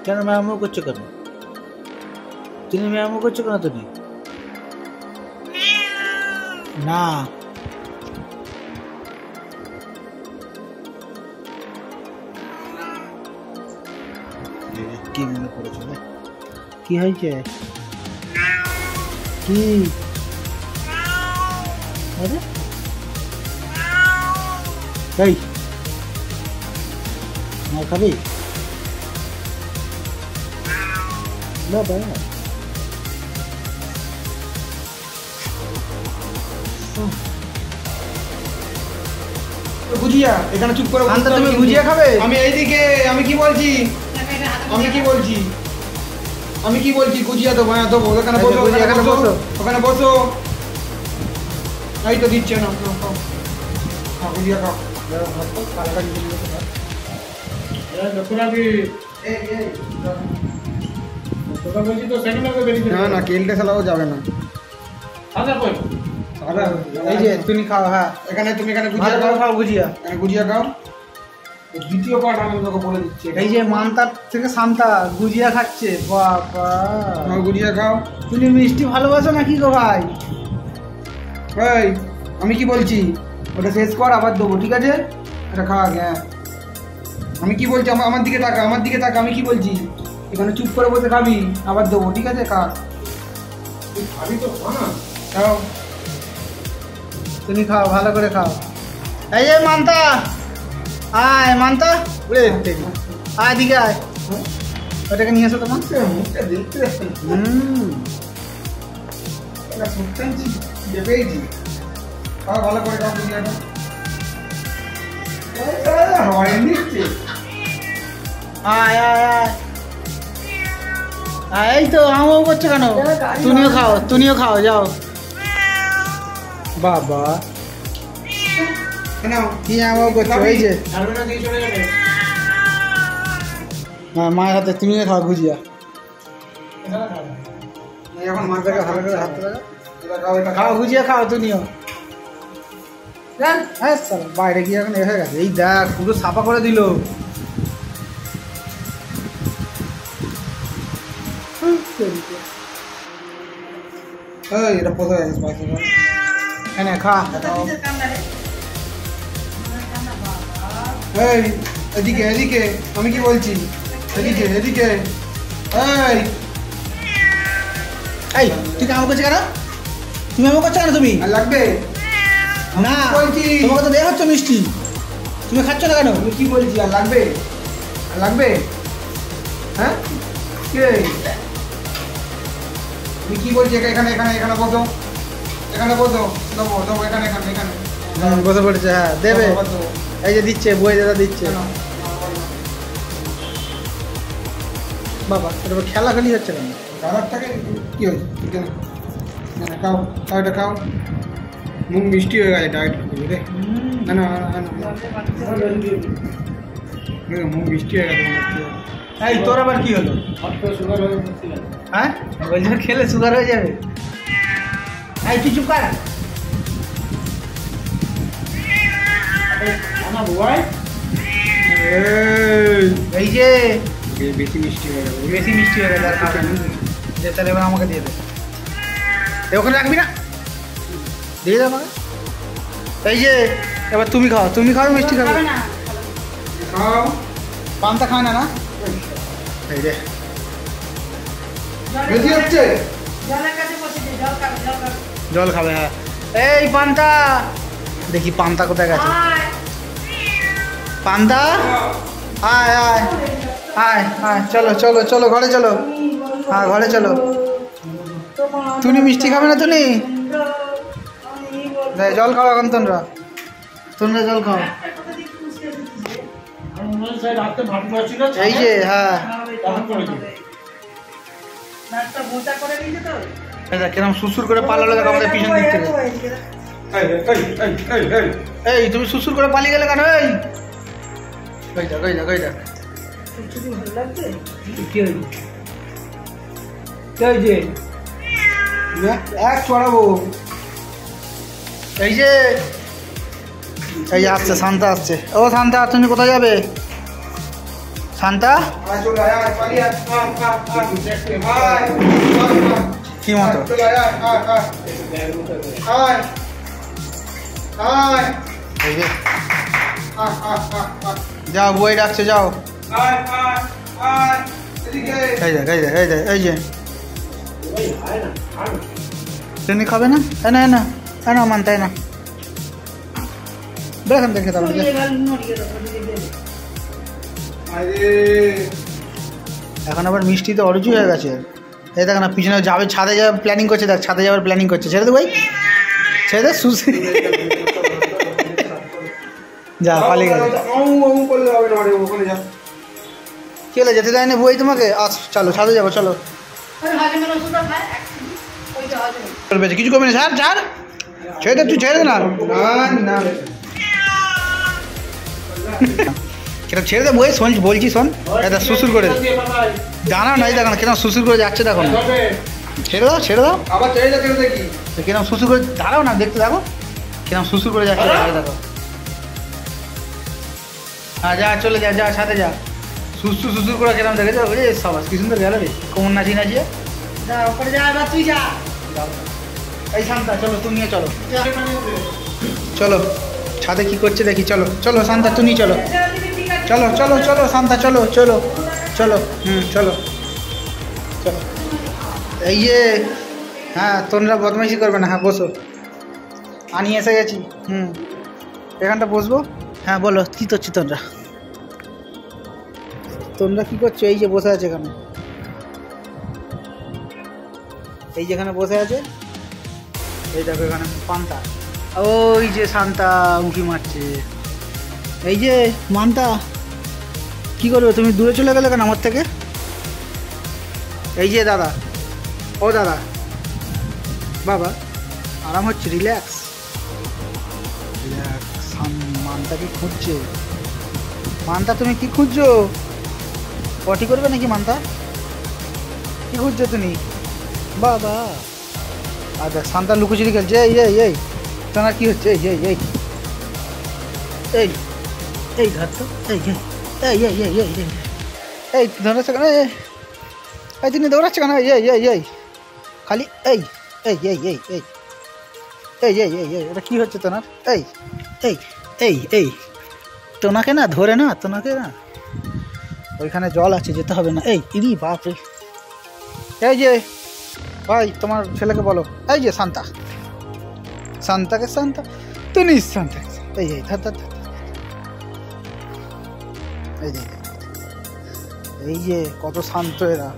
কেন ম্যামও করছো কেন? তুমি ম্যামও করছো কেন তুমি? না কি মনে করেছো? কি হয়েছে? কি এই মার খাবি? বাবা গুজিয়া এখানে চুপ করে আনতে তুমি গুজিয়া খাবে? আমি এইদিকে আমি কি বলছি গুজিয়া দেবো। হ্যাঁ দেবো, ওখানে বসো, এখানে বসো, ওখানে বসো। এই তো দিচ্ছে না, গুজিয়া খাও। না না কেলটা খেলাও যাবে না। এই যে তুমি খাও। হ্যাঁ এখানে তুমি এখানে গুজিয়া খাও, গুজিয়া এখানে গুজিয়া খাও। দ্বিতীয় পার্ট আমি তোকে বলে দিচ্ছি। এই যে মানতার থেকে শান্তা গুজিয়া খাচ্ছে। বাবা গুজিয়া খাও। তুমি মিষ্টি ভালোবাসো নাকি গো ভাই? এই আমি কি বলছি ওটা শেষ কর, আবার দেবো, ঠিক আছে? এটা খাওয়া আগে। হ্যাঁ আমি কি বলছি, আমার দিকে তাকা, আমার দিকে তাকা। আমি কি বলছি, এখানে চুপ করে বসে খাবি, আবার দেবো, ঠিক আছে? খা, খাবি তো খাও। তুমি খাও, ভালো করে খাও। এই যে মানতা, আয় মানতা, আয় দিকে আয়, ওটাকে নিয়ে এসো। তোমার মুখটা দেখতে খাও, ভালো করে খাও। আয় আয় আয়, এই তো আমাও করছো কেন? তুমিও খাও যাও। বাবা কি আমাও করছো? এই যে মায়ের হাতে তুমিও খাও গুজিয়া। এখন মার থেকে ভালো করে হাত খাও গুজিয়া খাও তুমিও। হ্যাঁ বাইরে গিয়ে এখন হয়ে গেছে। এই দেখ পুরো সাফা করে দিল। এটা কোথায় এনে খা। এদিকে এদিকে, আমি কি বলছি, এদিকে এদিকে। এই তুই কাম করছিস কেন? তুমি আমাকে করছো কেন? তুমি আর লাগবে না বলছি, তোমাকে তো দেওয়া হচ্ছে মিষ্টি, তুমি খাচ্ছ না কেন? আমি কি বলছি, আর লাগবে, আর লাগবে? হ্যাঁ কে তুমি কি বলছি? এখানে এখানে এখানে বসো, এখানে বসো, দেবো দেবো, এখানে এখানে এখানে বসে পড়েছে। হ্যাঁ দেবে, এই যে দিচ্ছে, বই দাদা দিচ্ছে। বাবা এটা খেলাখালি হচ্ছে কেন? খাবারটাকে কি হয়েছে? খাও খাও, এটা খাও। মুখ মিষ্টি হয়ে গেছে ডায়েট রে। না না মুখ মিষ্টি হয়ে গেছে। এই তোর আবার কি হলো? হ্যাঁ বলছি খেলে সুগার হয়ে যাবে। এই তুই চুপ কর। এই যে বেশি মিষ্টি হয়ে গেছে, বেশি মিষ্টি হয়ে গেছে, আর খাবে না। যে তাহলে এবার আমাকে দিয়ে দে। ওখানে রাখবি না, দিয়ে দে আমাকে। এই যে এবার তুমি খাও, তুমি খাও মিষ্টি খাবে খাও। পান্তা খায় না? না এই রে বেশি হচ্ছে, জল খাবে। হ্যাঁ এই পান্তা, দেখি পান্তা কোথায় গেছে? পান্তা আয় আয় আয় আয়, চলো চলো চলো ঘরে চলো। হ্যাঁ ঘরে চলো। তুমি মিষ্টি খাবে না? তুমি জল খাও এখন। তোমরা জল খাও। এই যে হ্যাঁ কিরম সুসুর করে পালালো দেখ আমাদের পিছন দিক থেকে। এই তুমি সুসুর করে পালিয়ে গেলে কেন? এই দেখ এক চড়াবো। এই যে আসছে শান্তা আসছে। ও শান্তা তুমি কোথায় যাবে? শান্তা আয় চলে আয় আয় পালিয়ে আয় আয় কি মতো চলে আয় আয় আয় আয় এই যে যাও বই ডাকছে যাও আয় আয় আয় এদিকে এই যে তুমি খাবে না না মানতে না দেখেন দেখে তাহলে এখন আবার মিষ্টি তো অরুচি হয়ে গেছে এই দেখ না পিছনে যাবে ছাদে যাবে প্ল্যানিং করছে দেখ ছাদে যাওয়ার প্ল্যানিং করছে ছেড়ে দে ভাই ছেড়ে দে সুসি যা পালিয়ে গেল কি হলো যেতে দেয়নি বই তোমাকে আস চলো ছাদে যাবো চলো চলবে কিছু করবি না স্যার ছাড় ছেড়ে দে তুই ছেড়ে দে না না কিরম ছেড়ে দে বই শোন বলছি শোন এটা শ্বশুর করে জানা নাই দেখো না কিরম শ্বশুর করে যাচ্ছে দেখো না ছেড়ে দাও আবার ছেড়ে যাচ্ছে দেখি কিরম শ্বশুর করে দাঁড়াও না দেখতে দেখো কিরম শ্বশুর করে যাচ্ছে দেখো হ্যাঁ যা চলে যা যা সাথে যা শ্বশুর করে কিরম দেখেছো ওরে সবাস কি সুন্দর গেল রে কোমর নাচিয়ে নাচিয়ে যা ওপরে যা এবার তুই যা এই শান্তা চলো তুমি নিয়ে চলো চলো ছাদে কি করছে দেখি চলো চলো শান্তা তুমি চলো চলো চলো চলো শান্তা চলো চলো চলো চলো চলো এই যে হ্যাঁ তোমরা বদমাইশি করবে না হ্যাঁ বসো আনি এসে গেছি এখানটা বসবো হ্যাঁ বলো কী করছি তোমরা কী করছো এই যে বসে আছে এখানে এই যেখানে বসে আছে এই দেখো এখানে পান্তা ওই যে শান্তা উঁকি মারছে এই যে মান্তা কি করবে তুমি দূরে চলে গেলে কেন আমার থেকে এই যে দাদা ও দাদা বাবা আরাম হচ্ছে রিল্যাক্স মানটা কি খুঁজছে মানটা তুমি কি খুঁজছো পটি করবে নাকি মানটা কি খুঁজছো তুমি বাবা আর দেখ শান্তা লুকোচুরি খেলছে এই তোমার কি হচ্ছে এই ধর তো এই ধরাচ্ছে কেন এই তিনি দৌড়াচ্ছে কেন এই খালি এই এটা কী হচ্ছে তোমার এই তোনাকে না ধরে না তোনাকে না ওইখানে জল আছে যেতে হবে না এই ইরি বাপরে এই যে ভাই তোমার ছেলেকে বলো এই যে শান্তা তুমি শান্তা এই ধর এই যে কত শান্ত এরা